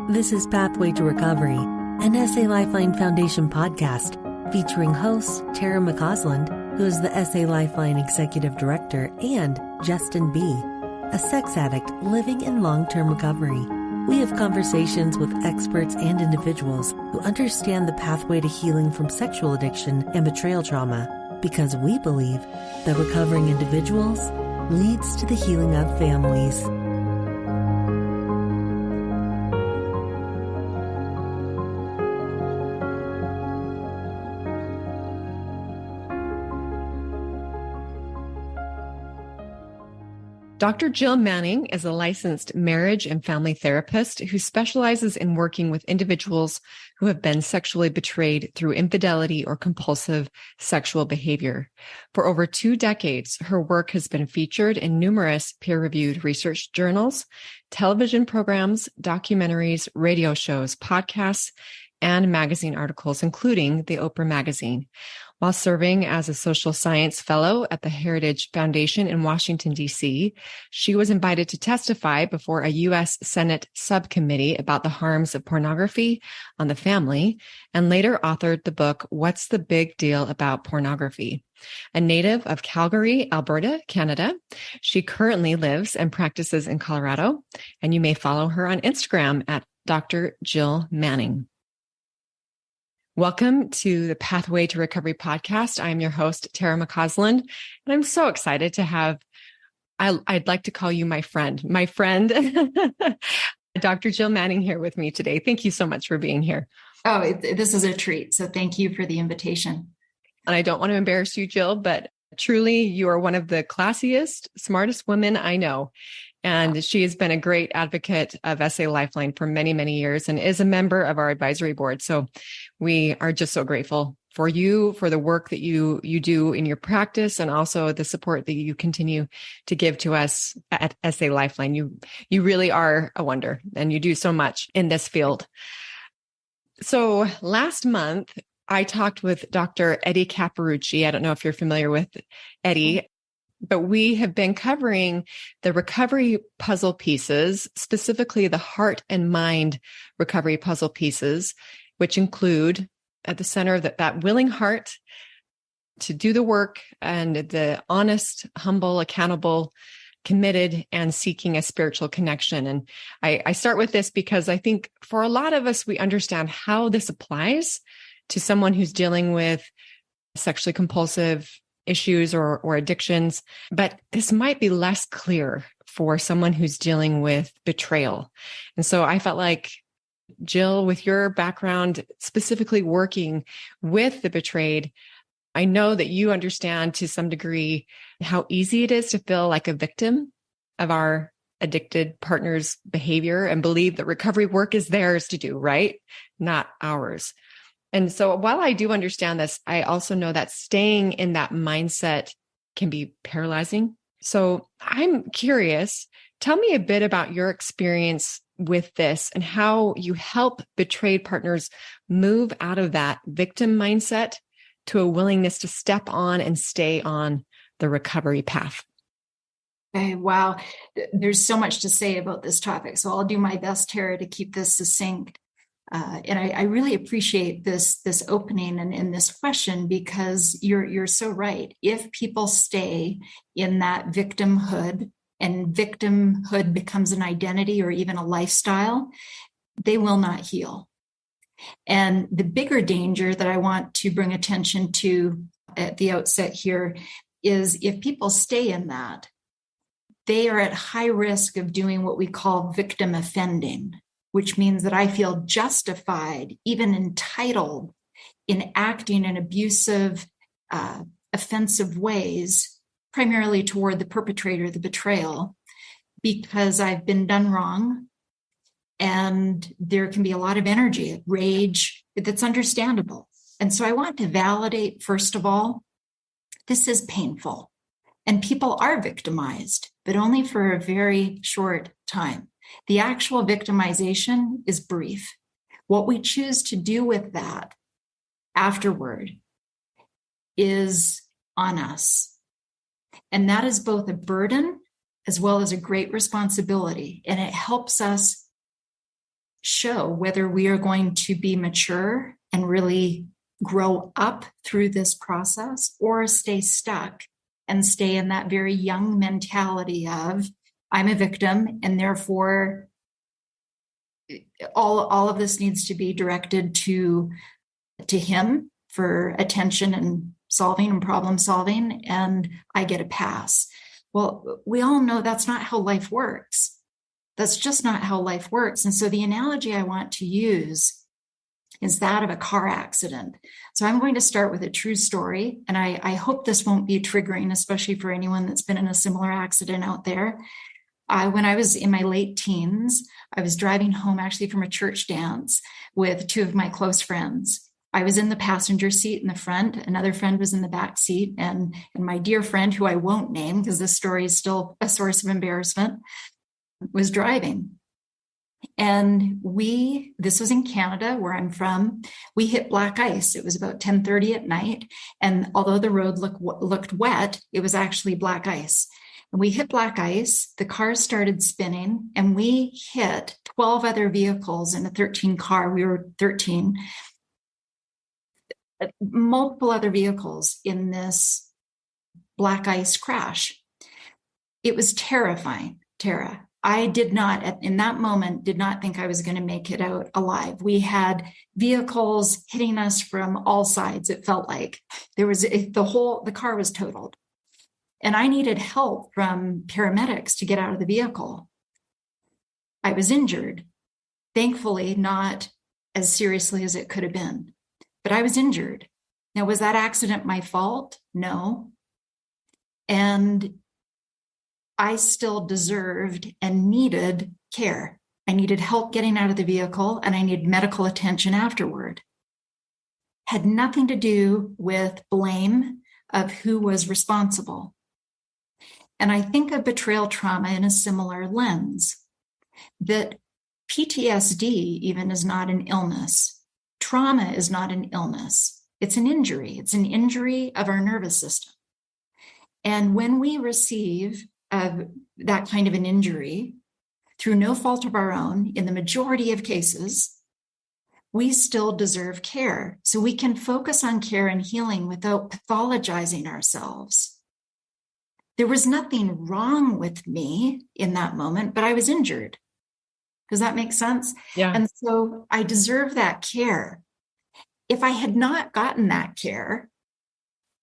This is Pathway to Recovery, an SA Lifeline Foundation podcast featuring hosts Tara McCausland, who is the SA Lifeline Executive Director, and Justin B., a sex addict living in long-term recovery. We have conversations with experts and individuals who understand the pathway to healing from sexual addiction and betrayal trauma, because we believe that recovering individuals leads to the healing of families. Dr. Jill Manning is a licensed marriage and family therapist who specializes in working with individuals who have been sexually betrayed through infidelity or compulsive sexual behavior. For over 2 decades, her work has been featured in numerous peer-reviewed research journals, television programs, documentaries, radio shows, podcasts, and magazine articles, including the Oprah magazine. While serving as a social science fellow at the Heritage Foundation in Washington, D.C., she was invited to testify before a U.S. Senate subcommittee about the harms of pornography on the family, and later authored the book, What's the Big Deal About Pornography? A native of Calgary, Alberta, Canada, she currently lives and practices in Colorado, and you may follow her on Instagram at Dr. Jill Manning. Welcome to the Pathway to Recovery podcast. I'm your host, Tara McCausland, and I'm so excited to have, I'd like to call you my friend, Dr. Jill Manning here with me today. Thank you so much for being here. Oh, this is a treat. So thank you for the invitation. And I don't want to embarrass you, Jill, but truly you are one of the classiest, smartest women I know. And she has been a great advocate of SA Lifeline for many, many years and is a member of our advisory board. So we are just so grateful for you, for the work that you do in your practice, and also the support that you continue to give to us at SA Lifeline. You really are a wonder, and you do so much in this field. So last month, I talked with Dr. Eddie Caparucci. I don't know if you're familiar with Eddie, but we have been covering the recovery puzzle pieces, specifically the heart and mind recovery puzzle pieces, which include at the center of that willing heart to do the work, and the honest, humble, accountable, committed, and seeking a spiritual connection. And I start with this because I think for a lot of us, we understand how this applies to someone who's dealing with sexually compulsive issues or addictions, but this might be less clear for someone who's dealing with betrayal. And so I felt like, Jill, with your background, specifically working with the betrayed, I know that you understand to some degree how easy it is to feel like a victim of our addicted partner's behavior and believe that recovery work is theirs to do, right? Not ours. And so while I do understand this, I also know that staying in that mindset can be paralyzing. So I'm curious, tell me a bit about your experience with this and how you help betrayed partners move out of that victim mindset to a willingness to step on and stay on the recovery path. Okay, wow. There's so much to say about this topic. So I'll do my best, Tara, to keep this succinct. And I really appreciate this opening and this question, because you're so right. If people stay in that victimhood, and victimhood becomes an identity or even a lifestyle, they will not heal. And the bigger danger that I want to bring attention to at the outset here is if people stay in that, they are at high risk of doing what we call victim offending, which means that I feel justified, even entitled, in acting in abusive, offensive ways, primarily toward the perpetrator, the betrayal, because I've been done wrong. And there can be a lot of energy, rage, that's understandable. And so I want to validate, first of all, this is painful. And people are victimized, but only for a very short time. The actual victimization is brief. What we choose to do with that afterward is on us. And that is both a burden as well as a great responsibility. And it helps us show whether we are going to be mature and really grow up through this process or stay stuck and stay in that very young mentality of I'm a victim and therefore all of this needs to be directed to him for attention and solving and problem solving, and I get a pass. Well, we all know that's not how life works. That's just not how life works. And so the analogy I want to use is that of a car accident. So I'm going to start with a true story, and I hope this won't be triggering, especially for anyone that's been in a similar accident out there. When I was in my late teens, I was driving home actually from a church dance with two of my close friends. I was in the passenger seat in the front. Another friend was in the back seat. And my dear friend, who I won't name because this story is still a source of embarrassment, was driving. And this was in Canada, where I'm from, we hit black ice. It was about 10:30 at night. And although the road looked wet, it was actually black ice. And we hit black ice, the car started spinning, and we hit 12 other vehicles in a 13 car. We were 13. Multiple other vehicles in this black ice crash. It was terrifying, Tara. I did not, in that moment, did not think I was going to make it out alive. We had vehicles hitting us from all sides. It felt like the car was totaled. And I needed help from paramedics to get out of the vehicle. I was injured. Thankfully, not as seriously as it could have been, but I was injured. Now, was that accident my fault? No. And I still deserved and needed care. I needed help getting out of the vehicle, and I needed medical attention afterward. Had nothing to do with blame of who was responsible. And I think of betrayal trauma in a similar lens, that PTSD even is not an illness. Trauma is not an illness. It's an injury. It's an injury of our nervous system. And when we receive that kind of an injury through no fault of our own, in the majority of cases, we still deserve care. So we can focus on care and healing without pathologizing ourselves. There was nothing wrong with me in that moment, but I was injured. Does that make sense? Yeah. And so I deserve that care. If I had not gotten that care,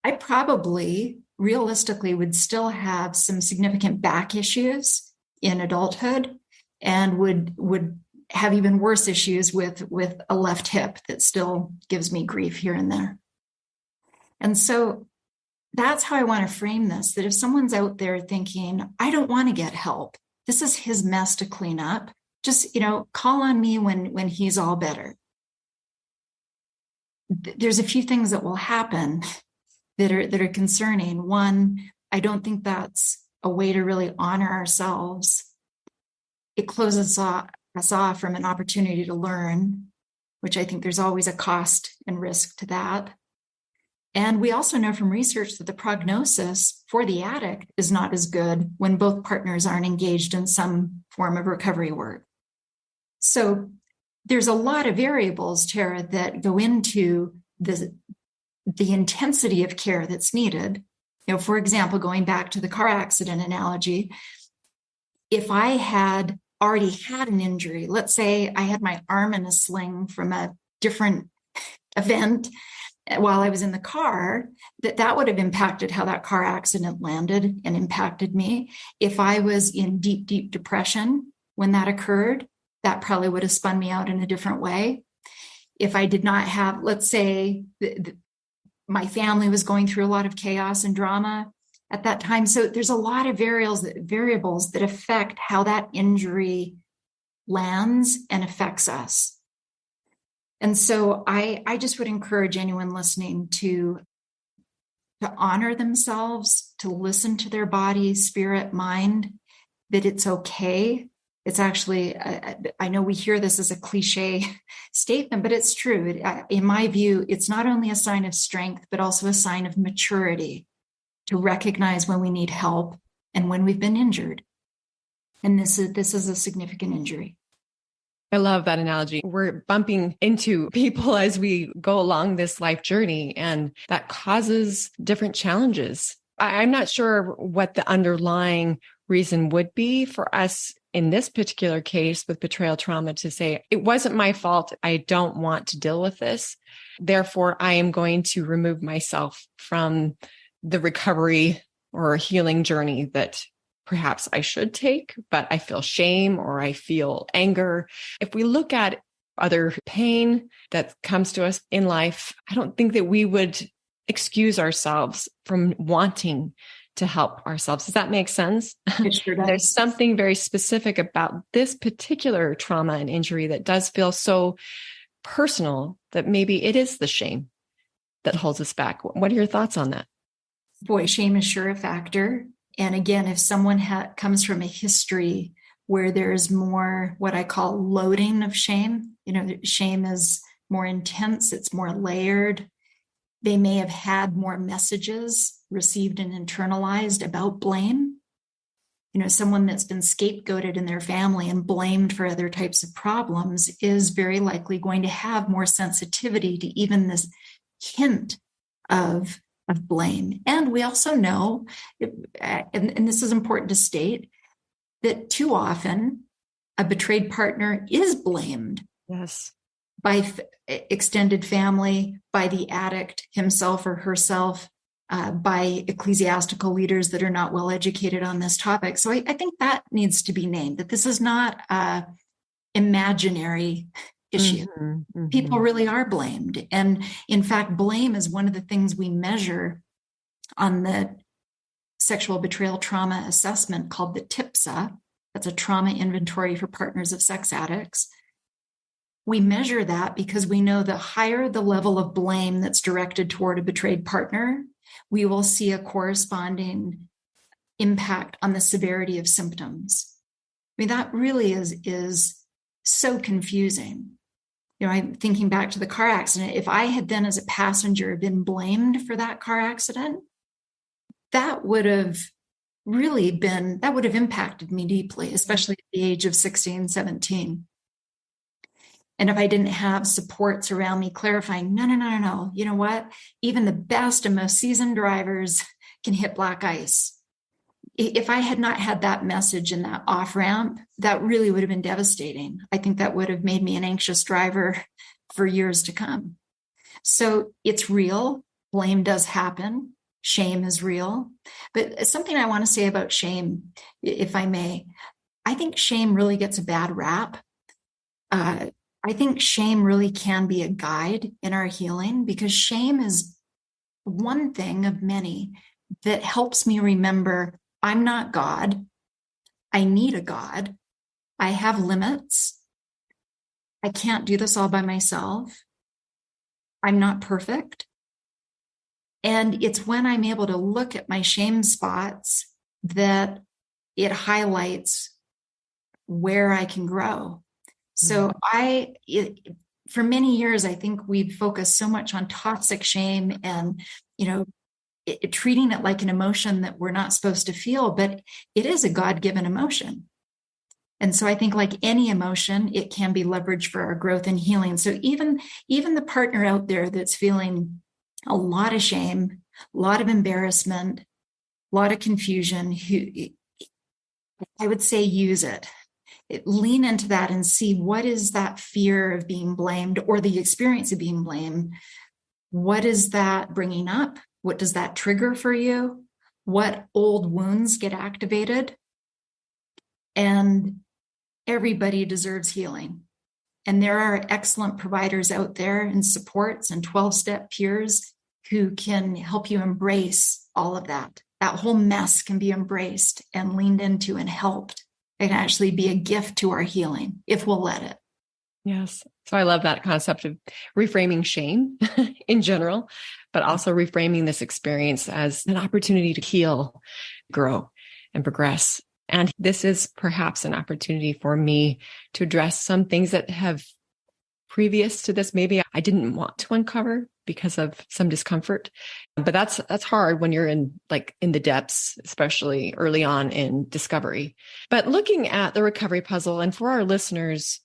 I probably realistically would still have some significant back issues in adulthood and would have even worse issues with a left hip that still gives me grief here and there. And so that's how I want to frame this, that if someone's out there thinking, I don't want to get help, this is his mess to clean up, just, call on me when he's all better. There's a few things that will happen that are concerning. One, I don't think that's a way to really honor ourselves. It closes us off from an opportunity to learn, which I think there's always a cost and risk to that. And we also know from research that the prognosis for the addict is not as good when both partners aren't engaged in some form of recovery work. So there's a lot of variables, Tara, that go into the intensity of care that's needed. For example, going back to the car accident analogy, if I had already had an injury, let's say I had my arm in a sling from a different event while I was in the car, that would have impacted how that car accident landed and impacted me. If I was in deep, deep depression when that occurred, that probably would have spun me out in a different way. If I did not have, let's say, my family was going through a lot of chaos and drama at that time. So there's a lot of variables that affect how that injury lands and affects us. And so I just would encourage anyone listening to honor themselves, to listen to their body, spirit, mind, that it's okay. It's actually, I know we hear this as a cliche statement, but it's true. In my view, it's not only a sign of strength, but also a sign of maturity to recognize when we need help and when we've been injured. And this is a significant injury. I love that analogy. We're bumping into people as we go along this life journey, and that causes different challenges. I'm not sure what the underlying reason would be for us in this particular case with betrayal trauma to say, it wasn't my fault. I don't want to deal with this. Therefore, I am going to remove myself from the recovery or healing journey that perhaps I should take, but I feel shame or I feel anger. If we look at other pain that comes to us in life, I don't think that we would excuse ourselves from wanting to help ourselves. Does that make sense? It sure does. There's something very specific about this particular trauma and injury that does feel so personal that maybe it is the shame that holds us back. What are your thoughts on that? Boy, shame is sure a factor. And again, if someone comes from a history where there's more what I call loading of shame, shame is more intense, it's more layered. They may have had more messages received and internalized about blame. Someone that's been scapegoated in their family and blamed for other types of problems is very likely going to have more sensitivity to even this hint of blame. And we also know, and this is important to state, that too often a betrayed partner is blamed. Yes. By extended family, by the addict himself or herself, by ecclesiastical leaders that are not well educated on this topic. So I think that needs to be named, that this is not an imaginary issue. Mm-hmm. People really are blamed. And in fact, blame is one of the things we measure on the sexual betrayal trauma assessment called the TIPSA. That's a trauma inventory for partners of sex addicts. We measure that because we know the higher the level of blame that's directed toward a betrayed partner, we will see a corresponding impact on the severity of symptoms. I mean, that really is so confusing. I'm thinking back to the car accident. If I had then as a passenger been blamed for that car accident, that would have impacted me deeply, especially at the age of 16, 17. And if I didn't have supports around me clarifying, no, you know what? Even the best and most seasoned drivers can hit black ice. If I had not had that message and that off ramp, that really would have been devastating. I think that would have made me an anxious driver for years to come. So it's real. Blame does happen. Shame is real. But something I want to say about shame, if I may, I think shame really gets a bad rap. I think shame really can be a guide in our healing, because shame is one thing of many that helps me remember I'm not God. I need a God. I have limits. I can't do this all by myself. I'm not perfect. And it's when I'm able to look at my shame spots that it highlights where I can grow. So for many years, I think we've focused so much on toxic shame and, treating it like an emotion that we're not supposed to feel, but it is a God-given emotion. And so I think like any emotion, it can be leveraged for our growth and healing. So even the partner out there that's feeling a lot of shame, a lot of embarrassment, a lot of confusion, I would say use it. Lean into that and see what is that fear of being blamed or the experience of being blamed. What is that bringing up? What does that trigger for you? What old wounds get activated? And everybody deserves healing. And there are excellent providers out there and supports and 12-step peers who can help you embrace all of that. That whole mess can be embraced and leaned into and helped. It can actually be a gift to our healing if we'll let it. Yes. So I love that concept of reframing shame in general, but also reframing this experience as an opportunity to heal, grow, and progress. And this is perhaps an opportunity for me to address some things that have previous to this, maybe I didn't want to uncover because of some discomfort. But that's hard when you're in the depths, especially early on in discovery. But looking at the recovery puzzle, and for our listeners,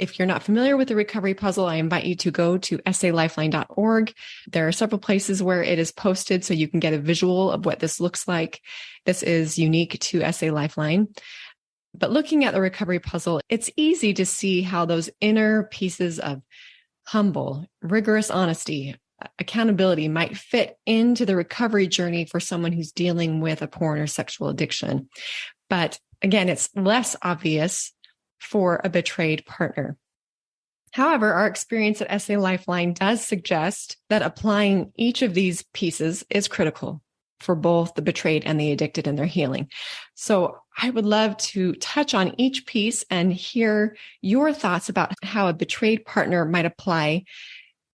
If you're not familiar with the recovery puzzle, I invite you to go to salifeline.org. There are several places where it is posted so you can get a visual of what this looks like. This is unique to SA Lifeline. But looking at the recovery puzzle, it's easy to see how those inner pieces of humble, rigorous honesty, accountability might fit into the recovery journey for someone who's dealing with a porn or sexual addiction. But again, it's less obvious for a betrayed partner. However, our experience at SA Lifeline does suggest that applying each of these pieces is critical for both the betrayed and the addicted in their healing. So I would love to touch on each piece and hear your thoughts about how a betrayed partner might apply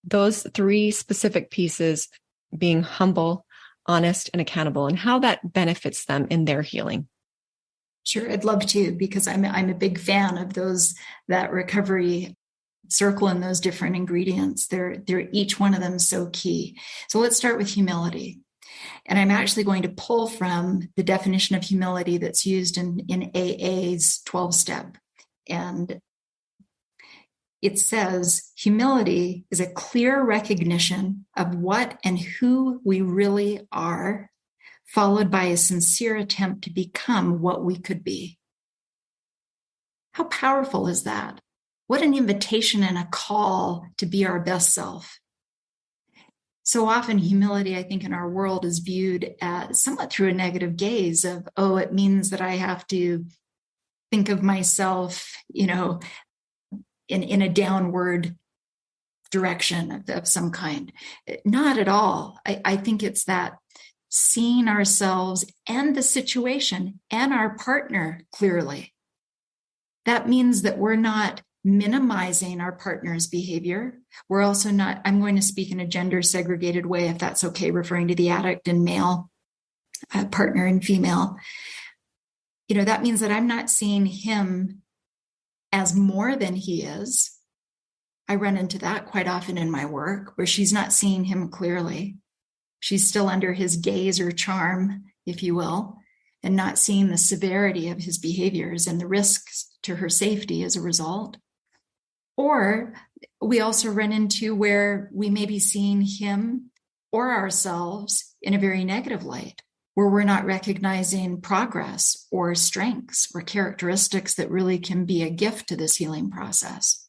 those three specific pieces, being humble, honest, and accountable, and how that benefits them in their healing. Sure, I'd love to, because I'm a big fan of that recovery circle and those different ingredients. They're each one of them so key. So let's start with humility. And I'm actually going to pull from the definition of humility that's used in AA's 12-step. And it says, humility is a clear recognition of what and who we really are, followed by a sincere attempt to become what we could be. How powerful is that? What an invitation and a call to be our best self. So often humility, I think, in our world is viewed as somewhat through a negative gaze of, oh, it means that I have to think of myself, in a downward direction of some kind. Not at all. I think it's that seeing ourselves and the situation and our partner clearly. That means that we're not minimizing our partner's behavior. We're also not, I'm going to speak in a gender segregated way, if that's okay, referring to the addict and male partner and female. That means that I'm not seeing him as more than he is. I run into that quite often in my work, where she's not seeing him clearly. She's still under his gaze or charm, if you will, and not seeing the severity of his behaviors and the risks to her safety as a result. Or we also run into where we may be seeing him or ourselves in a very negative light, where we're not recognizing progress or strengths or characteristics that really can be a gift to this healing process.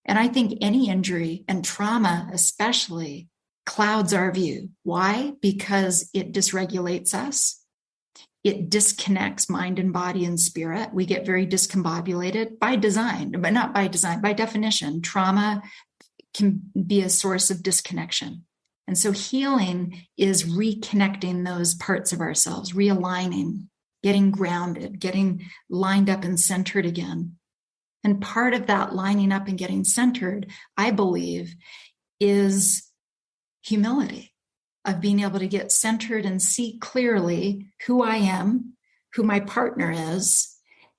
And I think any injury, and trauma especially, clouds our view. Why? Because it dysregulates us. It disconnects mind and body and spirit. We get very discombobulated by design, but not by design. By definition, trauma can be a source of disconnection. And so healing is reconnecting those parts of ourselves, realigning, getting grounded, getting lined up and centered again. And part of that lining up and getting centered, I believe, is humility, of being able to get centered and see clearly who I am, who my partner is,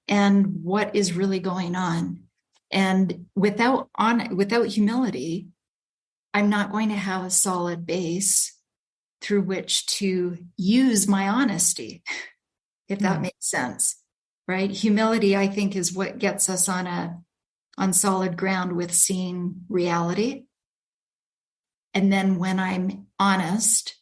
and what is really going on. And without humility, I'm not going to have a solid base through which to use my honesty, if that makes sense, right? Humility, I think, is what gets us on solid ground with seeing reality. And then when I'm honest,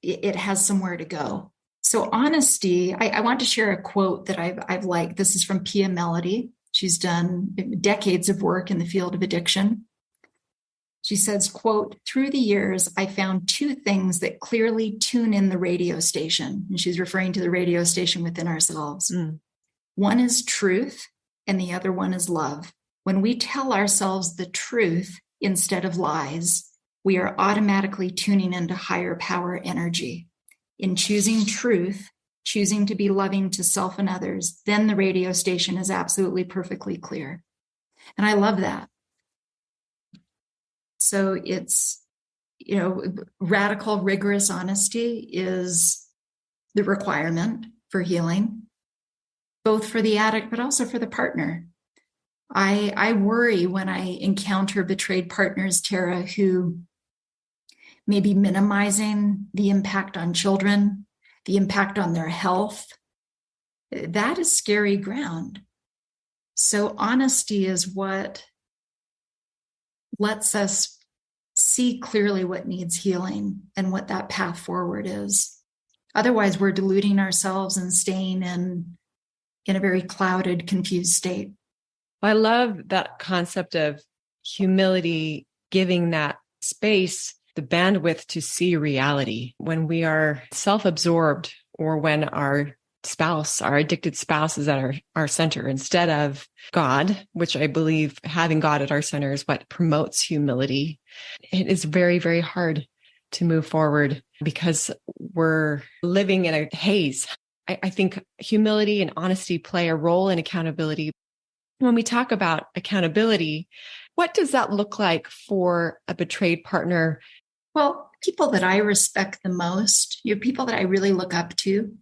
it has somewhere to go. So honesty, I want to share a quote that I've liked. This is from Pia Melody. She's done decades of work in the field of addiction. She says, quote, "Through the years, I found two things that clearly tune in the radio station." And she's referring to the radio station within ourselves. One is truth, and the other one is love. When we tell ourselves the truth instead of lies, we are automatically tuning into higher power energy. In choosing truth, choosing to be loving to self and others, then the radio station is absolutely perfectly clear. And I love that. So it's, radical, rigorous honesty is the requirement for healing, both for the addict, but also for the partner. I worry when I encounter betrayed partners, Tara, who may be minimizing the impact on children, the impact on their health. That is scary ground. So honesty is what lets us see clearly what needs healing and what that path forward is. Otherwise, we're deluding ourselves and staying in a very clouded, confused state. I love that concept of humility, giving that space, the bandwidth to see reality. When we are self-absorbed, or when our spouse, our addicted spouse, is at our center instead of God, which I believe having God at our center is what promotes humility, it is very, very hard to move forward because we're living in a haze. I think humility and honesty play a role in accountability. When we talk about accountability, what does that look like for a betrayed partner? Well, people that I respect the most, people that I really look up to,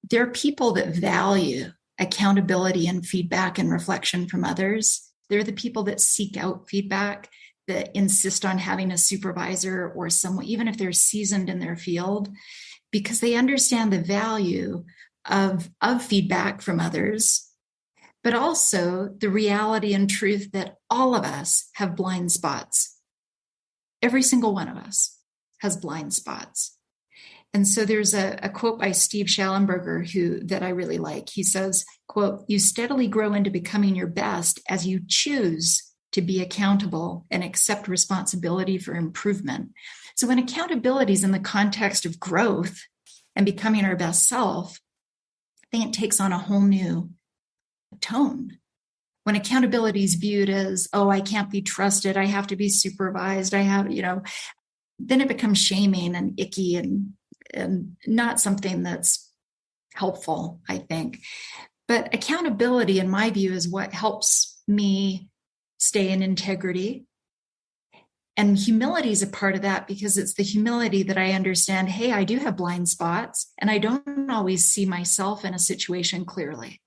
they're people that value accountability and feedback and reflection from others. They're the people that seek out feedback, that insist on having a supervisor or someone, even if they're seasoned in their field, because they understand the value of feedback from others, but also the reality and truth that all of us have blind spots. Every single one of us has blind spots. And so there's a quote by Steve Schallenberger that I really like. He says, quote, "You steadily grow into becoming your best as you choose to be accountable and accept responsibility for improvement." So when accountability is in the context of growth and becoming our best self, I think it takes on a whole new tone. When accountability is viewed as, oh, I can't be trusted, I have to be supervised, then it becomes shaming and icky and not something that's helpful, I think. But accountability, in my view, is what helps me stay in integrity. And humility is a part of that, because it's the humility that I understand, hey, I do have blind spots and I don't always see myself in a situation clearly.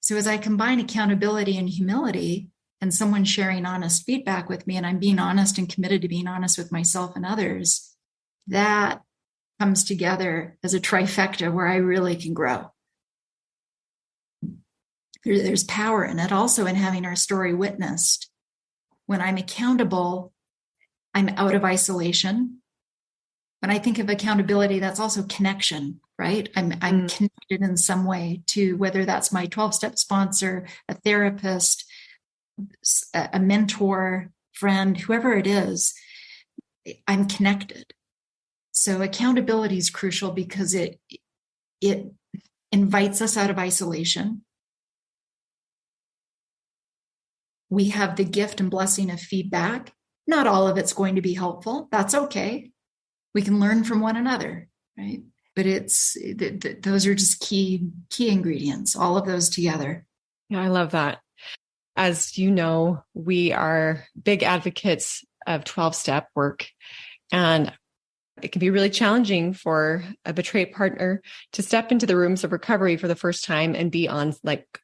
So as I combine accountability and humility, and someone sharing honest feedback with me, and I'm being honest and committed to being honest with myself and others, that comes together as a trifecta where I really can grow. There's power in it, also in having our story witnessed. When I'm accountable, I'm out of isolation. When I think of accountability, that's also connection, right? I'm connected in some way to, whether that's my 12-step sponsor, a therapist, a mentor, friend, whoever it is, I'm connected. So accountability is crucial because it invites us out of isolation. We have the gift and blessing of feedback. Not all of it's going to be helpful. That's okay. We can learn from one another, right? But those are just key ingredients, all of those together. Yeah, I love that. As you know, we are big advocates of 12-step work, and it can be really challenging for a betrayed partner to step into the rooms of recovery for the first time and be on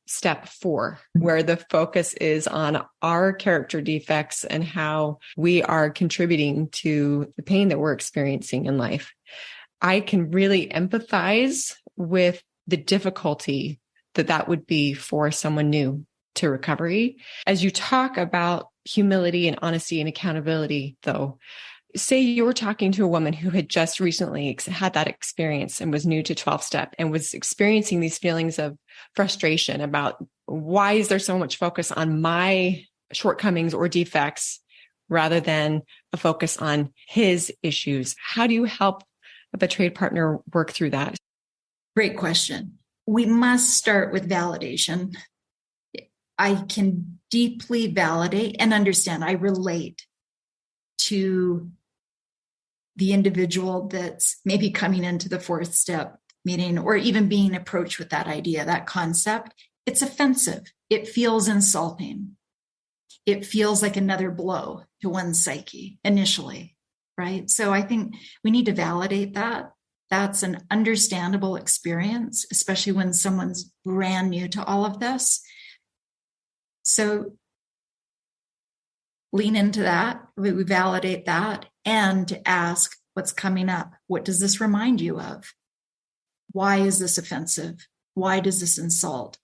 step 4, where the focus is on our character defects and how we are contributing to the pain that we're experiencing in life. I can really empathize with the difficulty that would be for someone new to recovery. As you talk about humility and honesty and accountability, though, say you were talking to a woman who had just recently had that experience and was new to 12-step and was experiencing these feelings of frustration about, why is there so much focus on my shortcomings or defects rather than a focus on his issues? How do you help a betrayed partner work through that? Great question. We must start with validation. I can deeply validate and understand. I relate to the individual that's maybe coming into the 4th step meeting, or even being approached with that idea, that concept. It's offensive. It feels insulting. It feels like another blow to one's psyche initially, right? So I think we need to validate that. That's an understandable experience, especially when someone's brand new to all of this. So lean into that, we validate that, and to ask, what's coming up? What does this remind you of? Why is this offensive? Why does this insult?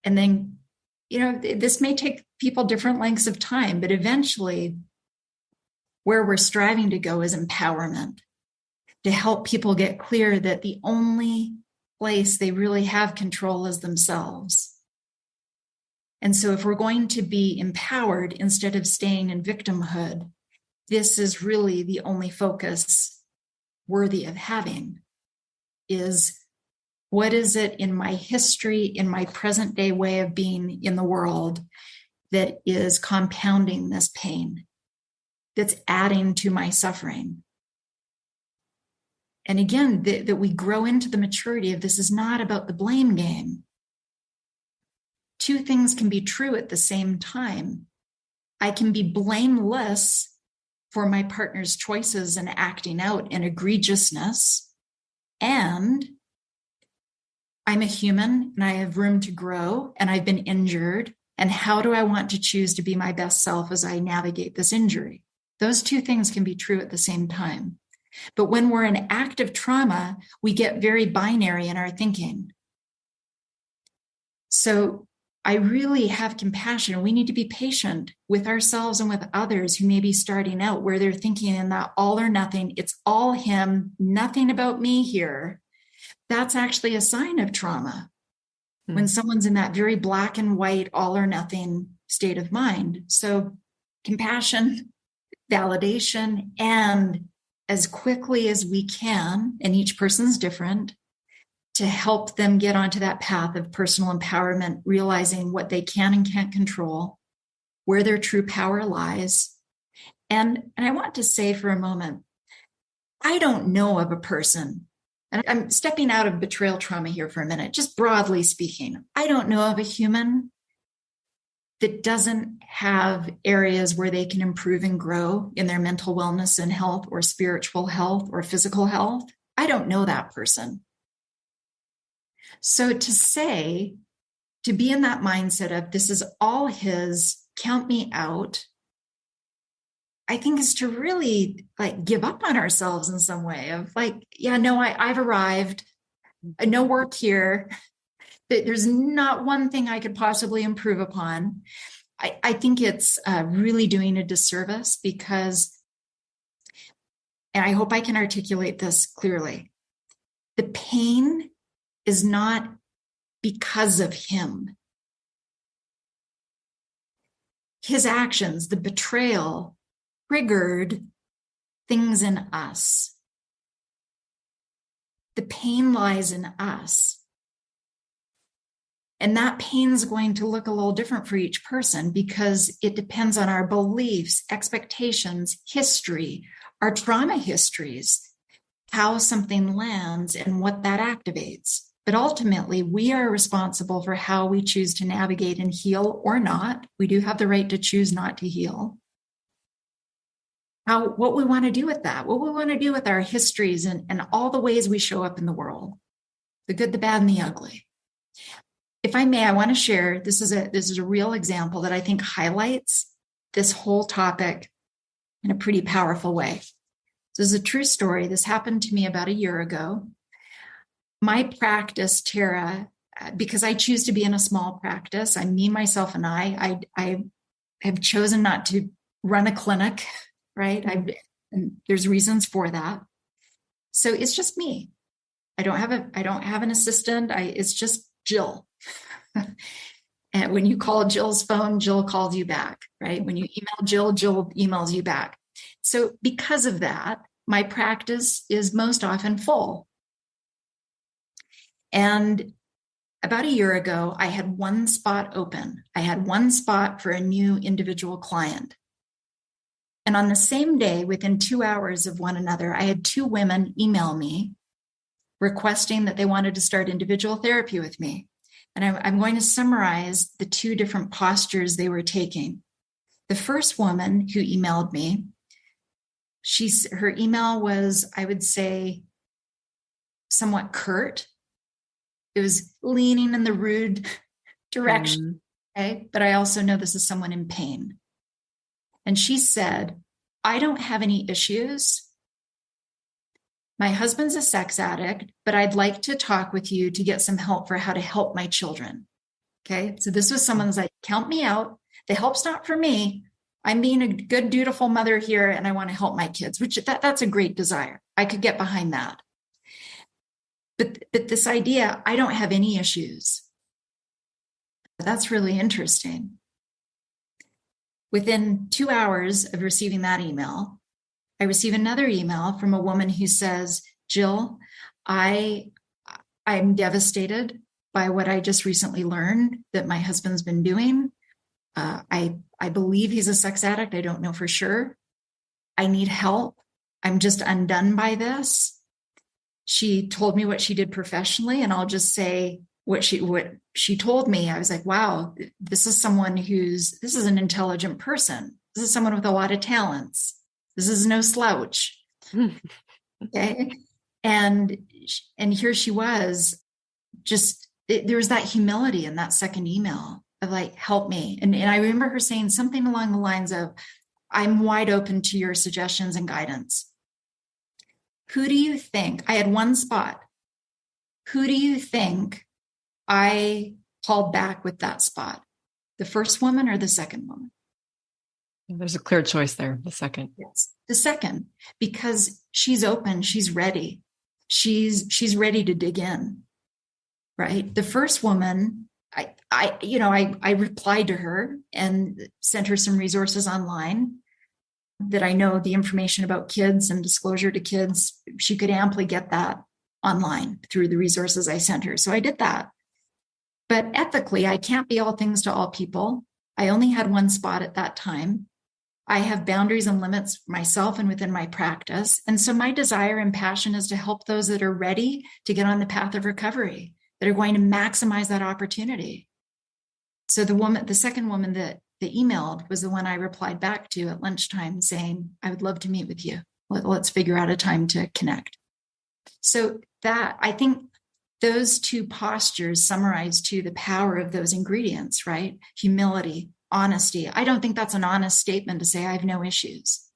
And then, this may take people different lengths of time, but eventually where we're striving to go is empowerment, to help people get clear that the only place they really have control is themselves. And so if we're going to be empowered instead of staying in victimhood, this is really the only focus worthy of having, is what is it in my history, in my present day way of being in the world, that is compounding this pain, that's adding to my suffering? And again, that we grow into the maturity of this is not about the blame game. Two things can be true at the same time. I can be blameless for my partner's choices and acting out in egregiousness, and I'm a human and I have room to grow and I've been injured. And how do I want to choose to be my best self as I navigate this injury? Those two things can be true at the same time. But when we're in active trauma, we get very binary in our thinking. So I really have compassion. We need to be patient with ourselves and with others who may be starting out where they're thinking in that all or nothing, it's all him, nothing about me here. That's actually a sign of trauma. When someone's in that very black and white, all or nothing state of mind. So compassion, validation, and as quickly as we can, and each person's different, to help them get onto that path of personal empowerment, realizing what they can and can't control, where their true power lies. And I want to say for a moment, I don't know of a person, and I'm stepping out of betrayal trauma here for a minute, just broadly speaking, I don't know of a human that doesn't have areas where they can improve and grow in their mental wellness and health, or spiritual health, or physical health. I don't know that person. So to be in that mindset of this is all his, count me out, I think is to really give up on ourselves in some way of I've arrived, no work here. There's not one thing I could possibly improve upon. I think it's really doing a disservice because, and I hope I can articulate this clearly, the pain is not because of him. His actions, the betrayal, triggered things in us. The pain lies in us. And that pain is going to look a little different for each person because it depends on our beliefs, expectations, history, our trauma histories, how something lands and what that activates. But ultimately, we are responsible for how we choose to navigate and heal or not. We do have the right to choose not to heal. What we want to do with that, what we want to do with our histories and all the ways we show up in the world, the good, the bad, and the ugly. If I may, I want to share, this is a real example that I think highlights this whole topic in a pretty powerful way. This is a true story. This happened to me about a year ago. My practice, Tara, because I choose to be in a small practice, me, myself, and I have chosen not to run a clinic, right? And there's reasons for that. So it's just me. I don't have an assistant. It's just Jill. And when you call Jill's phone, Jill calls you back, right? When you email Jill, Jill emails you back. So because of that, my practice is most often full. And about a year ago, I had one spot open. I had one spot for a new individual client. And on the same day, within 2 hours of one another, I had two women email me requesting that they wanted to start individual therapy with me. And I'm going to summarize the two different postures they were taking. The first woman who emailed me, her email was, I would say, somewhat curt. It was leaning in the rude direction. Okay? But I also know this is someone in pain. And she said, I don't have any issues. My husband's a sex addict, but I'd like to talk with you to get some help for how to help my children. Okay. So this was someone who's like, count me out. The help's not for me. I'm being a good, dutiful mother here, and I want to help my kids, which that's a great desire. I could get behind that. But this idea, I don't have any issues. That's really interesting. Within 2 hours of receiving that email, I receive another email from a woman who says, Jill, I'm devastated by what I just recently learned that my husband's been doing. I believe he's a sex addict. I don't know for sure. I need help. I'm just undone by this. She told me what she did professionally, and I'll just say what she told me. I was like, wow, this is an intelligent person. This is someone with a lot of talents. This is no slouch. Okay. And here she was, there was that humility in that second email of like, help me. And I remember her saying something along the lines of, I'm wide open to your suggestions and guidance. Who do you think? I had one spot. Who do you think I called back with that spot? The first woman or the second woman? There's a clear choice there. The second. Yes, the second, because she's open. She's ready. She's ready to dig in. Right. The first woman, I replied to her and sent her some resources online that I know the information about kids and disclosure to kids. She could amply get that online through the resources I sent her. So I did that. But ethically, I can't be all things to all people. I only had one spot at that time. I have boundaries and limits myself and within my practice. And so my desire and passion is to help those that are ready to get on the path of recovery, that are going to maximize that opportunity. So the second woman that emailed was the one I replied back to at lunchtime saying, I would love to meet with you. Let's figure out a time to connect. So that, I think those two postures summarize to the power of those ingredients, right? Humility, honesty. I don't think that's an honest statement to say I have no issues.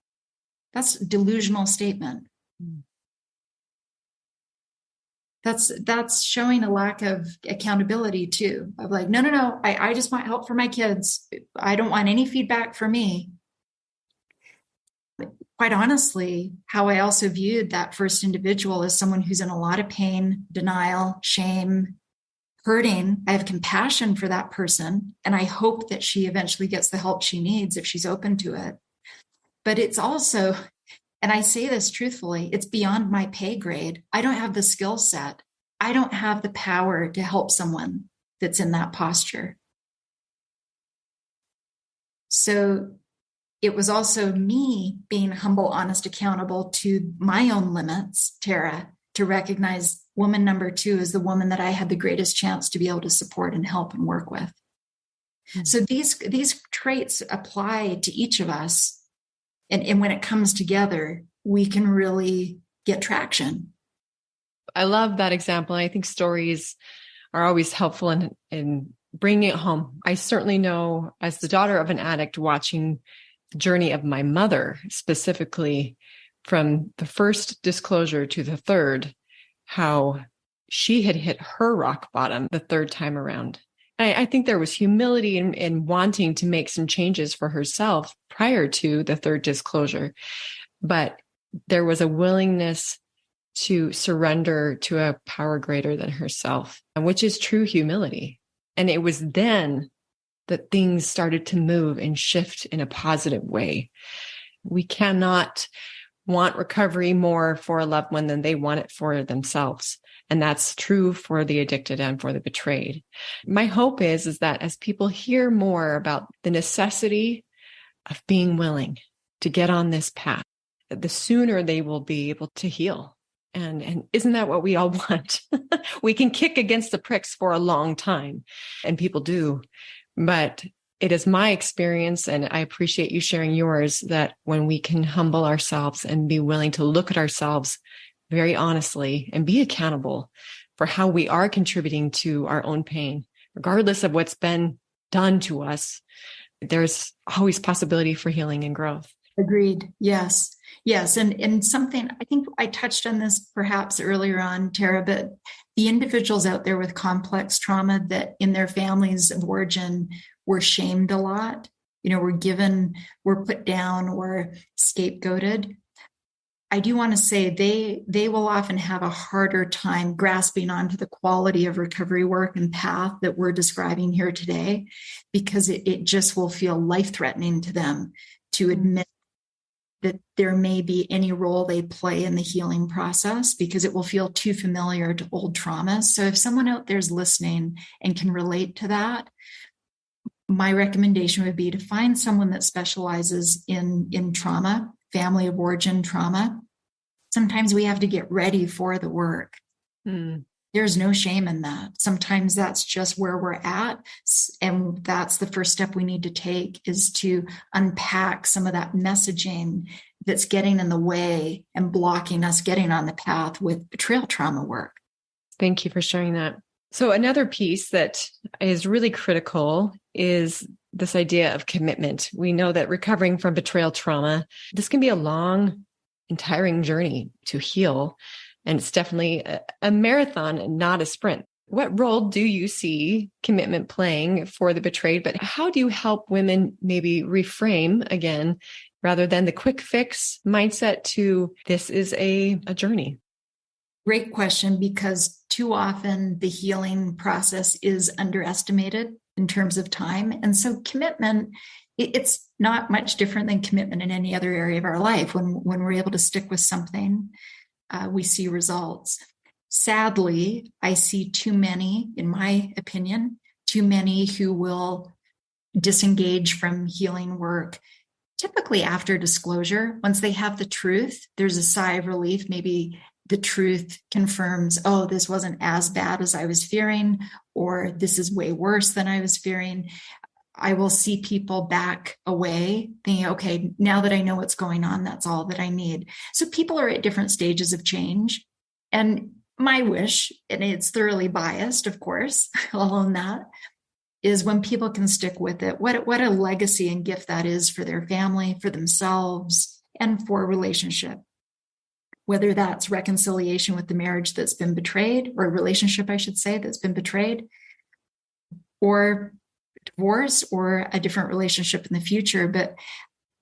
That's a delusional statement. That's showing a lack of accountability too. Of like, no, I just want help for my kids. I don't want any feedback for me. Quite honestly, how I also viewed that first individual as someone who's in a lot of pain, denial, shame, hurting. I have compassion for that person, and I hope that she eventually gets the help she needs if she's open to it. But it's also, and I say this truthfully, it's beyond my pay grade. I don't have the skill set. I don't have the power to help someone that's in that posture. So it was also me being humble, honest, accountable to my own limits, Tara, to recognize woman number 2 is the woman that I had the greatest chance to be able to support and help and work with. Mm-hmm. So these traits apply to each of us. And when it comes together, we can really get traction. I love that example. I think stories are always helpful in bringing it home. I certainly know, as the daughter of an addict, watching the journey of my mother, specifically from the first disclosure to the third, how she had hit her rock bottom the third time around. I think there was humility in wanting to make some changes for herself prior to the third disclosure, but there was a willingness to surrender to a power greater than herself, which is true humility. And it was then that things started to move and shift in a positive way. We cannot want recovery more for a loved one than they want it for themselves. And that's true for the addicted and for the betrayed. My hope is that as people hear more about the necessity of being willing to get on this path, the sooner they will be able to heal. And isn't that what we all want? We can kick against the pricks for a long time, and people do. But it is my experience, and I appreciate you sharing yours, that when we can humble ourselves and be willing to look at ourselves very honestly and be accountable for how we are contributing to our own pain, regardless of what's been done to us, there's always possibility for healing and growth. Agreed. Yes. Yes. And something, I think I touched on this perhaps earlier on, Tara, but the individuals out there with complex trauma that in their families of origin were shamed a lot, were put down or scapegoated. I do want to say they will often have a harder time grasping onto the quality of recovery work and path that we're describing here today, because it just will feel life-threatening to them to admit that there may be any role they play in the healing process, because it will feel too familiar to old traumas. So if someone out there is listening and can relate to that, my recommendation would be to find someone that specializes in trauma, family of origin trauma. Sometimes we have to get ready for the work. There's no shame in that. Sometimes that's just where we're at. And that's the first step we need to take, is to unpack some of that messaging that's getting in the way and blocking us getting on the path with betrayal trauma work. Thank you for sharing that. So another piece that is really critical is this idea of commitment. We know that recovering from betrayal trauma, this can be a long and tiring journey to heal. And it's definitely a marathon and not a sprint. What role do you see commitment playing for the betrayed? But how do you help women maybe reframe again, rather than the quick fix mindset, to this is a journey? Great question, because too often the healing process is underestimated in terms of time. And so commitment, it's not much different than commitment in any other area of our life. When we're able to stick with something, we see results. Sadly, I see too many, in my opinion, too many who will disengage from healing work, typically after disclosure. Once they have the truth, there's a sigh of relief. Maybe the truth confirms, oh, this wasn't as bad as I was fearing, or this is way worse than I was fearing. I will see people back away thinking, okay, now that I know what's going on, that's all that I need. So people are at different stages of change. And my wish, and it's thoroughly biased, of course, I'll own that, is when people can stick with it, what a legacy and gift that is for their family, for themselves, and for a relationship. Whether that's reconciliation with the marriage that's been betrayed, or a relationship, I should say, that's been betrayed, or divorce, or a different relationship in the future. But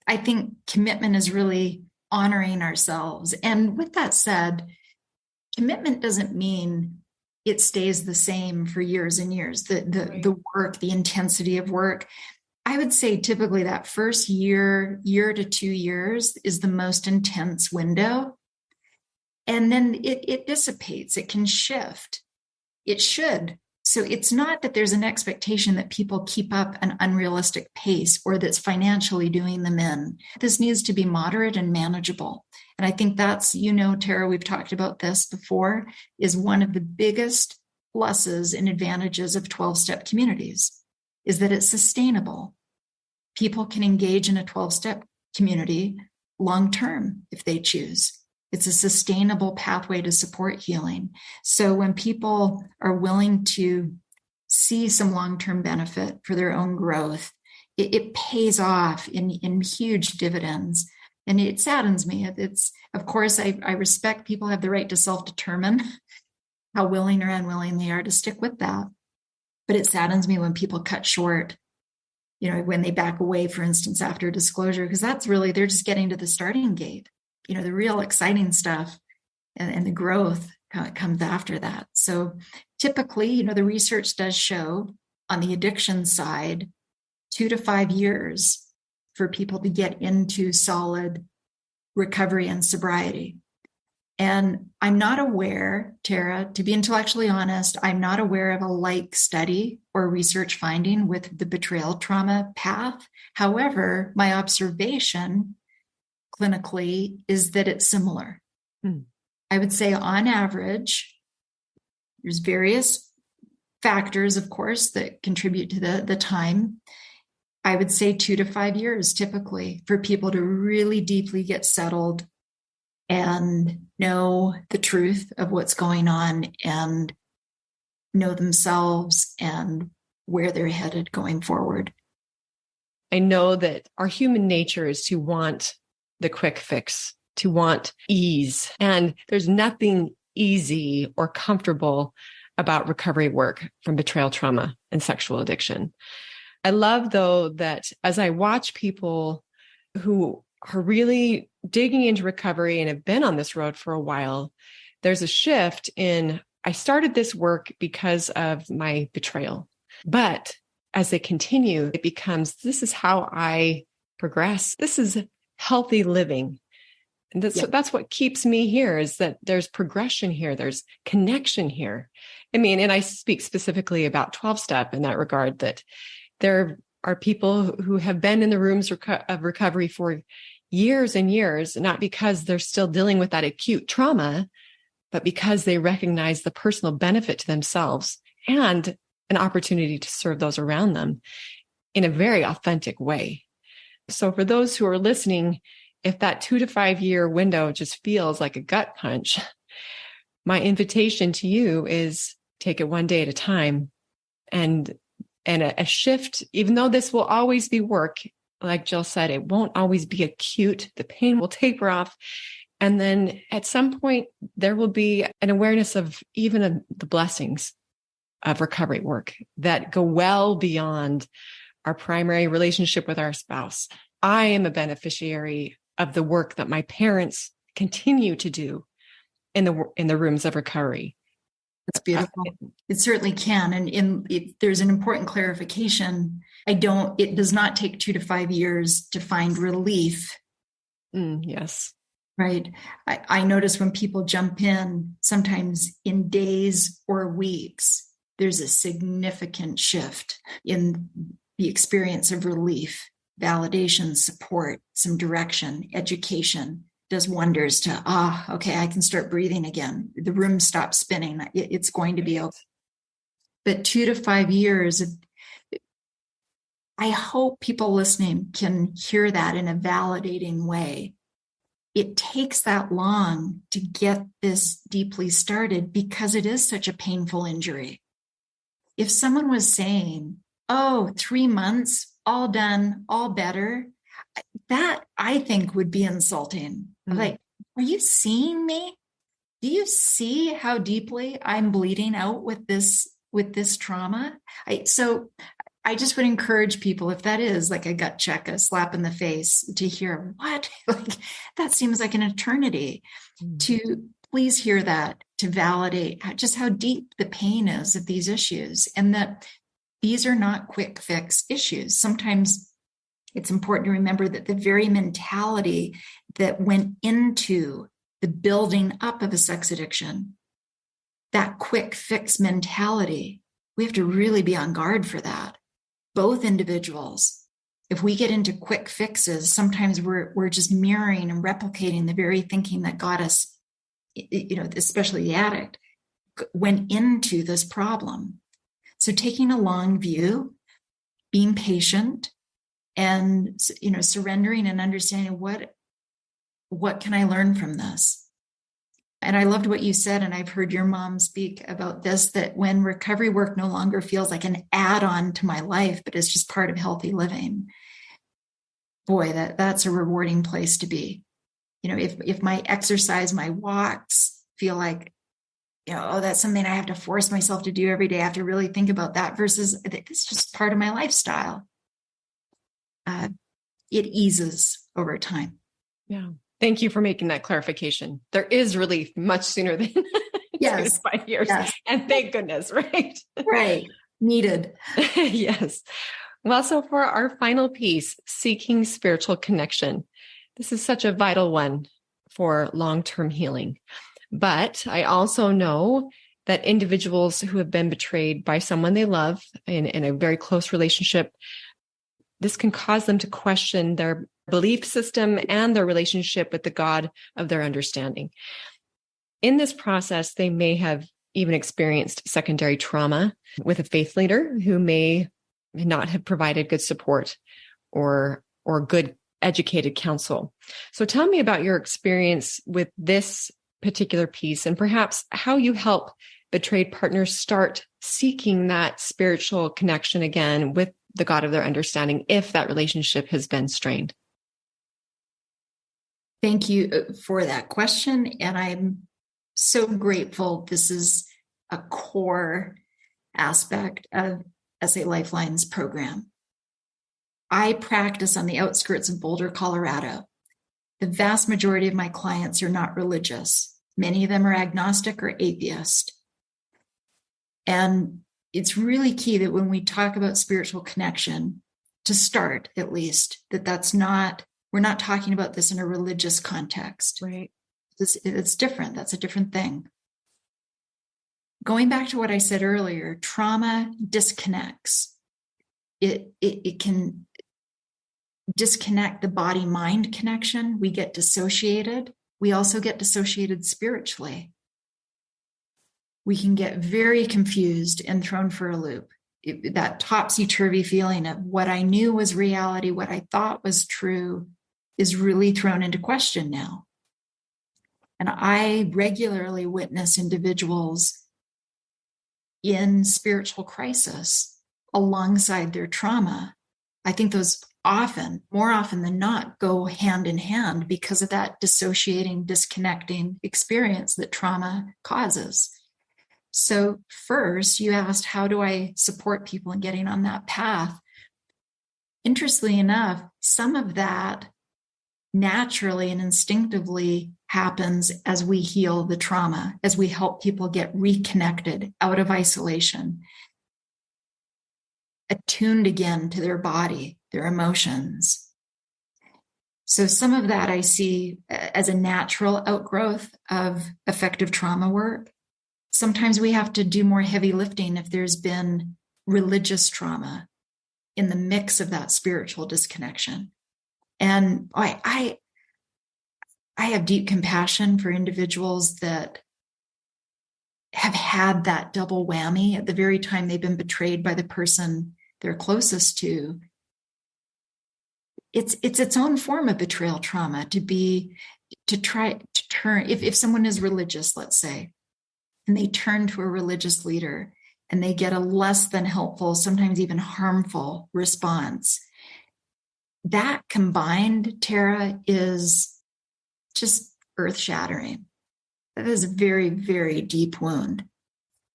I think commitment is really honoring ourselves. And with that said, commitment doesn't mean it stays the same for years and years. The work, the intensity of work, I would say typically that first year to 2 years is the most intense window. And then it dissipates. It can shift. It should. So it's not that there's an expectation that people keep up an unrealistic pace or that's financially doing them in. This needs to be moderate and manageable. And I think that's, Tara, we've talked about this before, is one of the biggest pluses and advantages of 12-step communities, is that it's sustainable. People can engage in a 12-step community long-term if they choose. It's a sustainable pathway to support healing. So when people are willing to see some long-term benefit for their own growth, it pays off in huge dividends. And it saddens me. It's, of course, I respect people have the right to self-determine how willing or unwilling they are to stick with that. But it saddens me when people cut short, when they back away, for instance, after disclosure, because that's really, they're just getting to the starting gate. The real exciting stuff and the growth comes after that. So typically, the research does show on the addiction side, 2 to 5 years for people to get into solid recovery and sobriety. And I'm not aware, Tara, to be intellectually honest, I'm not aware of a like study or research finding with the betrayal trauma path. However, my observation clinically is that it's similar. I would say on average, there's various factors, of course, that contribute to the time. I would say 2 to 5 years typically for people to really deeply get settled and know the truth of what's going on and know themselves and where they're headed going forward. I know that our human nature is to want the quick fix, to want ease. And there's nothing easy or comfortable about recovery work from betrayal trauma and sexual addiction. I love, though, that as I watch people who are really digging into recovery and have been on this road for a while, there's a shift in, I started this work because of my betrayal. But as they continue, it becomes, this is how I progress. This is healthy living. And that's what keeps me here, is that there's progression here. There's connection here. I mean, and I speak specifically about 12-step in that regard, that there are people who have been in the rooms of recovery for years and years, not because they're still dealing with that acute trauma, but because they recognize the personal benefit to themselves and an opportunity to serve those around them in a very authentic way. So for those who are listening, if that 2 to 5 year window just feels like a gut punch, my invitation to you is take it one day at a time, and a shift, even though this will always be work, like Jill said, it won't always be acute. The pain will taper off. And then at some point, there will be an awareness of even the blessings of recovery work that go well beyond our primary relationship with our spouse. I am a beneficiary of the work that my parents continue to do in the rooms of recovery. That's beautiful. It certainly can. And there's an important clarification. It does not take 2 to 5 years to find relief. Yes. Right. I notice when people jump in, sometimes in days or weeks, there's a significant shift in the experience of relief, validation, support, some direction, education. Does wonders to, okay, I can start breathing again. The room stops spinning. It's going to be okay. But 2 to 5 years, I hope people listening can hear that in a validating way. It takes that long to get this deeply started because it is such a painful injury. If someone was saying, 3 months, all done, all better, that I think would be insulting. Like, are you seeing me? Do you see how deeply I'm bleeding out with this trauma? So I just would encourage people, if that is like a gut check, a slap in the face, to hear what, like, that seems like an eternity, to please hear that, to validate just how deep the pain is of these issues, and that these are not quick fix issues. Sometimes it's important to remember that the very mentality that went into the building up of a sex addiction, that quick fix mentality, we have to really be on guard for that. Both individuals, if we get into quick fixes, sometimes we're just mirroring and replicating the very thinking that got us, especially the addict, went into this problem. So taking a long view, being patient, and surrendering and understanding what can I learn from this. And I loved what you said, and I've heard your mom speak about this, that when recovery work no longer feels like an add-on to my life, but it's just part of healthy living, boy, that's a rewarding place to be. If my exercise, my walks feel like, that's something I have to force myself to do every day, I have to really think about that, versus it's just part of my lifestyle. It eases over time. Yeah. Thank you for making that clarification. There is relief much sooner than 2 to 5 years. Yes. And thank goodness, right? Right. Needed. Yes. Well, so for our final piece, seeking spiritual connection. This is such a vital one for long-term healing. But I also know that individuals who have been betrayed by someone they love in a very close relationship, this can cause them to question their belief system and their relationship with the God of their understanding. In this process, they may have even experienced secondary trauma with a faith leader who may not have provided good support or good educated counsel. So tell me about your experience with this particular piece, and perhaps how you help betrayed partners start seeking that spiritual connection again with the God of their understanding if that relationship has been strained. Thank you for that question. And so grateful this is a core aspect of SA Lifeline's program. I practice on the outskirts of Boulder, Colorado. The vast majority of my clients are not religious. Many of them are agnostic or atheist. And it's really key that when we talk about spiritual connection, to start at least, we're not talking about this in a religious context. Right. It's different. That's a different thing. Going back to what I said earlier, trauma disconnects. It can disconnect the body-mind connection. We get dissociated. We also get dissociated spiritually. We can get very confused and thrown for a loop. That topsy-turvy feeling of what I knew was reality, what I thought was true, is really thrown into question now. And I regularly witness individuals in spiritual crisis alongside their trauma. I think those more often than not, go hand in hand because of that dissociating, disconnecting experience that trauma causes. So first, you asked, how do I support people in getting on that path? Interestingly enough, some of that naturally and instinctively happens as we heal the trauma, as we help people get reconnected out of isolation, attuned again to their body, their emotions. So some of that I see as a natural outgrowth of effective trauma work. Sometimes we have to do more heavy lifting if there's been religious trauma in the mix of that spiritual disconnection. And I have deep compassion for individuals that have had that double whammy at the very time they've been betrayed by the person they're closest to. It's its own form of betrayal trauma to try to turn, if someone is religious, let's say, and they turn to a religious leader and they get a less than helpful, sometimes even harmful response. That combined, Tara, is just earth-shattering. That is a very, very deep wound.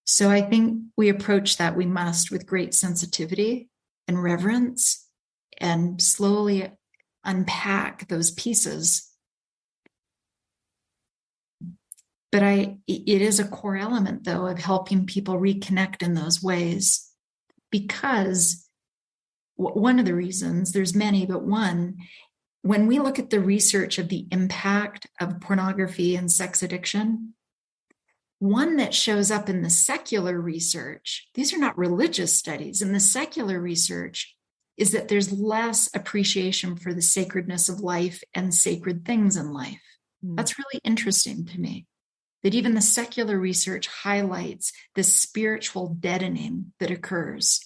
So I think we approach that, we must, with great sensitivity and reverence, and slowly unpack those pieces. But it is a core element, though, of helping people reconnect in those ways, because one of the reasons, there's many, but one, when we look at the research of the impact of pornography and sex addiction, one that shows up in the secular research, these are not religious studies, in the secular research, is that there's less appreciation for the sacredness of life and sacred things in life. That's really interesting to me, that even the secular research highlights the spiritual deadening that occurs,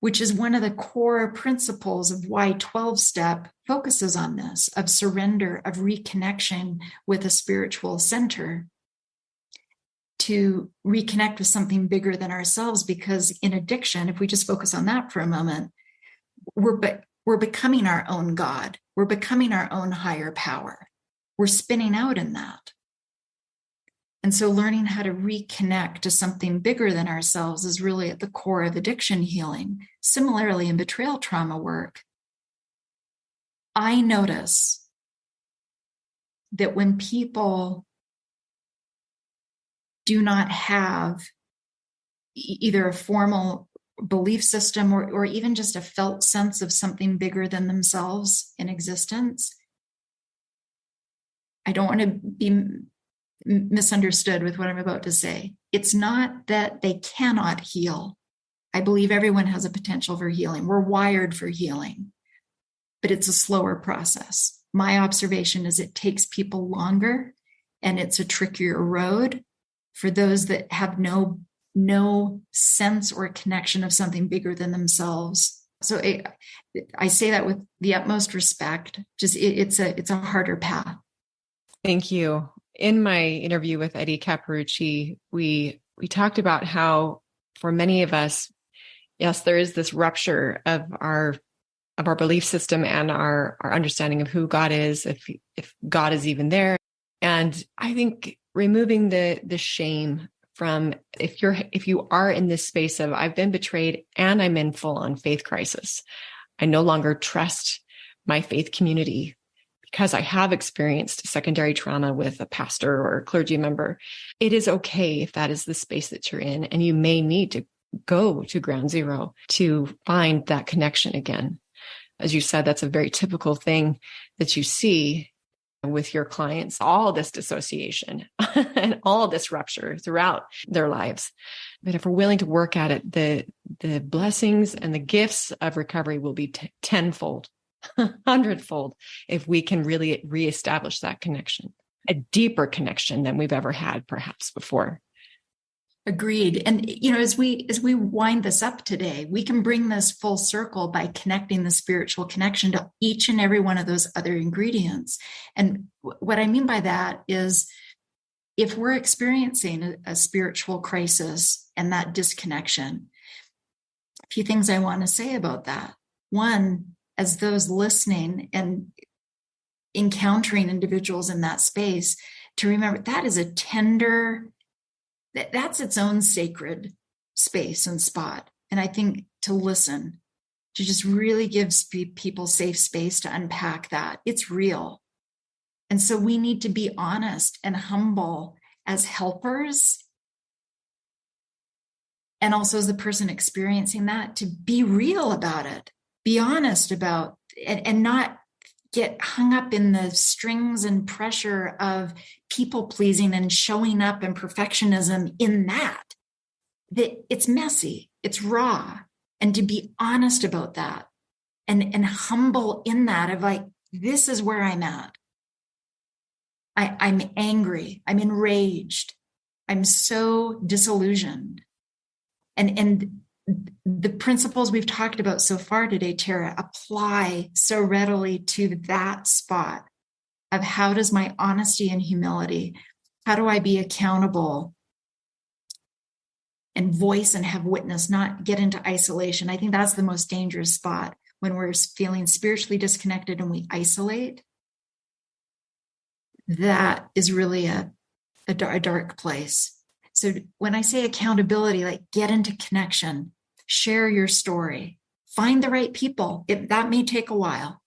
which is one of the core principles of why 12-step focuses on this, of surrender, of reconnection with a spiritual center, to reconnect with something bigger than ourselves. Because in addiction, if we just focus on that for a moment, we're becoming our own God. We're becoming our own higher power. We're spinning out in that. And so learning how to reconnect to something bigger than ourselves is really at the core of addiction healing. Similarly, in betrayal trauma work, I notice that when people do not have either a formal belief system or even just a felt sense of something bigger than themselves in existence, I don't want to be misunderstood with what I'm about to say. It's not that they cannot heal. I believe everyone has a potential for healing. We're wired for healing, but it's a slower process. My observation is it takes people longer, and it's a trickier road for those that have no sense or connection of something bigger than themselves. So I say that with the utmost respect. Just it's a harder path. Thank you. In my interview with Eddie Caparucci, we talked about how for many of us, yes, there is this rupture of our belief system and our understanding of who God is, if God is even there. And I think removing the shame from if you are in this space of I've been betrayed and I'm in full on faith crisis. I no longer trust my faith community because I have experienced secondary trauma with a pastor or a clergy member. It is okay if that is the space that you're in, and you may need to go to ground zero to find that connection again. As you said, that's a very typical thing that you see with your clients, all this dissociation and all this rupture throughout their lives. But if we're willing to work at it, the blessings and the gifts of recovery will be tenfold, hundredfold, if we can really reestablish that connection, a deeper connection than we've ever had perhaps before. Agreed. And, as we wind this up today, we can bring this full circle by connecting the spiritual connection to each and every one of those other ingredients. And what I mean by that is if we're experiencing a spiritual crisis and that disconnection, a few things I want to say about that. One, as those listening and encountering individuals in that space, to remember that is a tender, that's its own sacred space and spot. And I think to listen, to just really give people safe space to unpack that. It's real. And so we need to be honest and humble as helpers. And also as the person experiencing that, to be real about it, be honest about it, and not get hung up in the strings and pressure of people pleasing and showing up and perfectionism in that. It's messy, it's raw. And to be honest about that and humble in that of like, this is where I'm at. I'm angry, I'm enraged, I'm so disillusioned. And the principles we've talked about so far today, Tara, apply so readily to that spot of how does my honesty and humility, how do I be accountable and voice and have witness, not get into isolation. I think that's the most dangerous spot when we're feeling spiritually disconnected and we isolate. That is really a dark place. So when I say accountability, like get into connection, share your story, find the right people. That may take a while.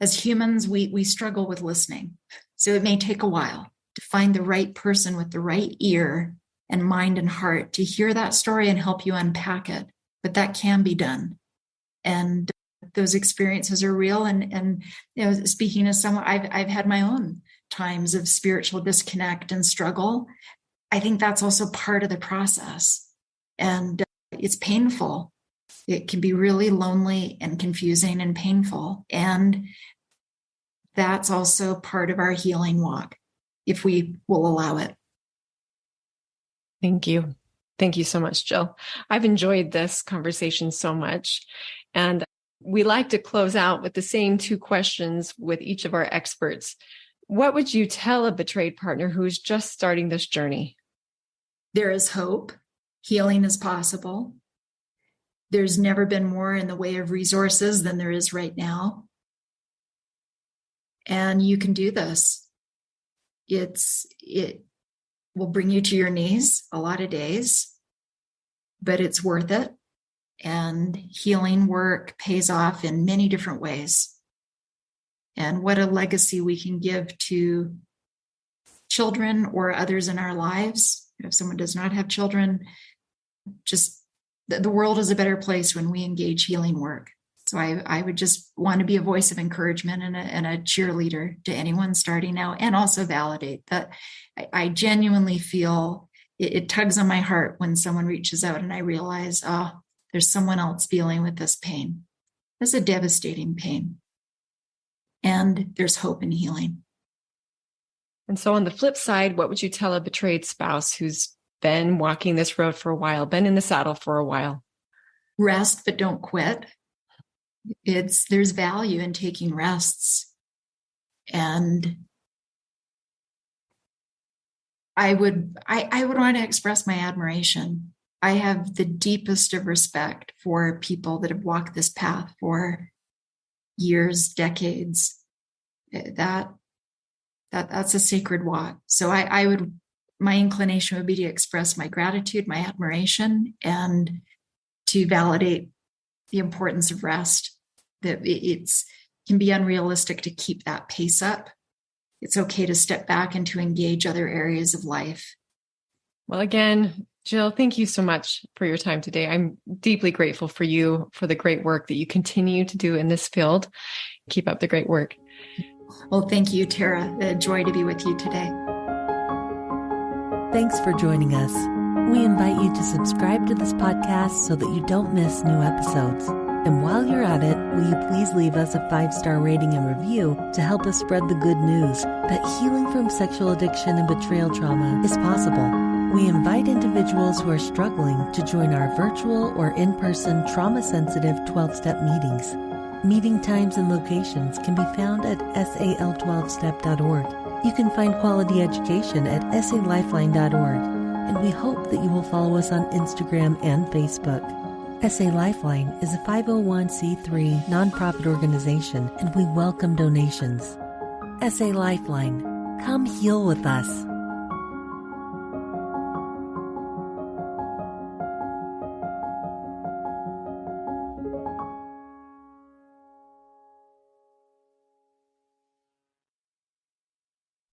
As humans, we struggle with listening. So it may take a while to find the right person with the right ear and mind and heart to hear that story and help you unpack it. But that can be done. And those experiences are real. And speaking as someone, I've had my own times of spiritual disconnect and struggle. I think that's also part of the process. And it's painful. It can be really lonely and confusing and painful. And that's also part of our healing walk, if we will allow it. Thank you. Thank you so much, Jill. I've enjoyed this conversation so much. And we like to close out with the same two questions with each of our experts. What would you tell a betrayed partner who is just starting this journey? There is hope. Healing is possible. There's never been more in the way of resources than there is right now. And you can do this. It will bring you to your knees a lot of days, but it's worth it. And healing work pays off in many different ways. And what a legacy we can give to children or others in our lives. If someone does not have children, just the world is a better place when we engage healing work. So I would just want to be a voice of encouragement and a cheerleader to anyone starting now, and also validate that I genuinely feel it tugs on my heart when someone reaches out and I realize, there's someone else dealing with this pain. It's a devastating pain. And there's hope in healing. And so on the flip side, what would you tell a betrayed spouse who's been walking this road for a while, been in the saddle for a while? Rest, but don't quit. There's value in taking rests. And I would want to express my admiration. I have the deepest of respect for people that have walked this path for years, decades. That That's a sacred walk. So my inclination would be to express my gratitude, my admiration, and to validate the importance of rest, that it can be unrealistic to keep that pace up. It's okay to step back and to engage other areas of life. Well, again, Jill, thank you so much for your time today. I'm deeply grateful for you, for the great work that you continue to do in this field. Keep up the great work. Well, thank you, Tara. A joy to be with you today. Thanks for joining us. We invite you to subscribe to this podcast so that you don't miss new episodes. And while you're at it, will you please leave us a 5-star rating and review to help us spread the good news that healing from sexual addiction and betrayal trauma is possible. We invite individuals who are struggling to join our virtual or in-person trauma-sensitive 12-step meetings. Meeting times and locations can be found at sal12step.org. You can find quality education at salifeline.org. And we hope that you will follow us on Instagram and Facebook. SA Lifeline is a 501c3 nonprofit organization, and we welcome donations. SA Lifeline, come heal with us.